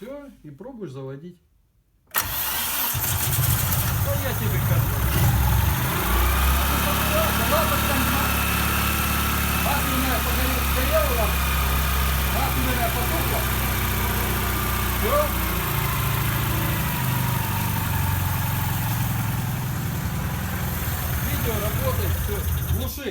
Все, и пробуешь заводить. Ну, я тебе кажу. Масляная погорела, масляная потухла. Все. Видео работает, все. Глуши.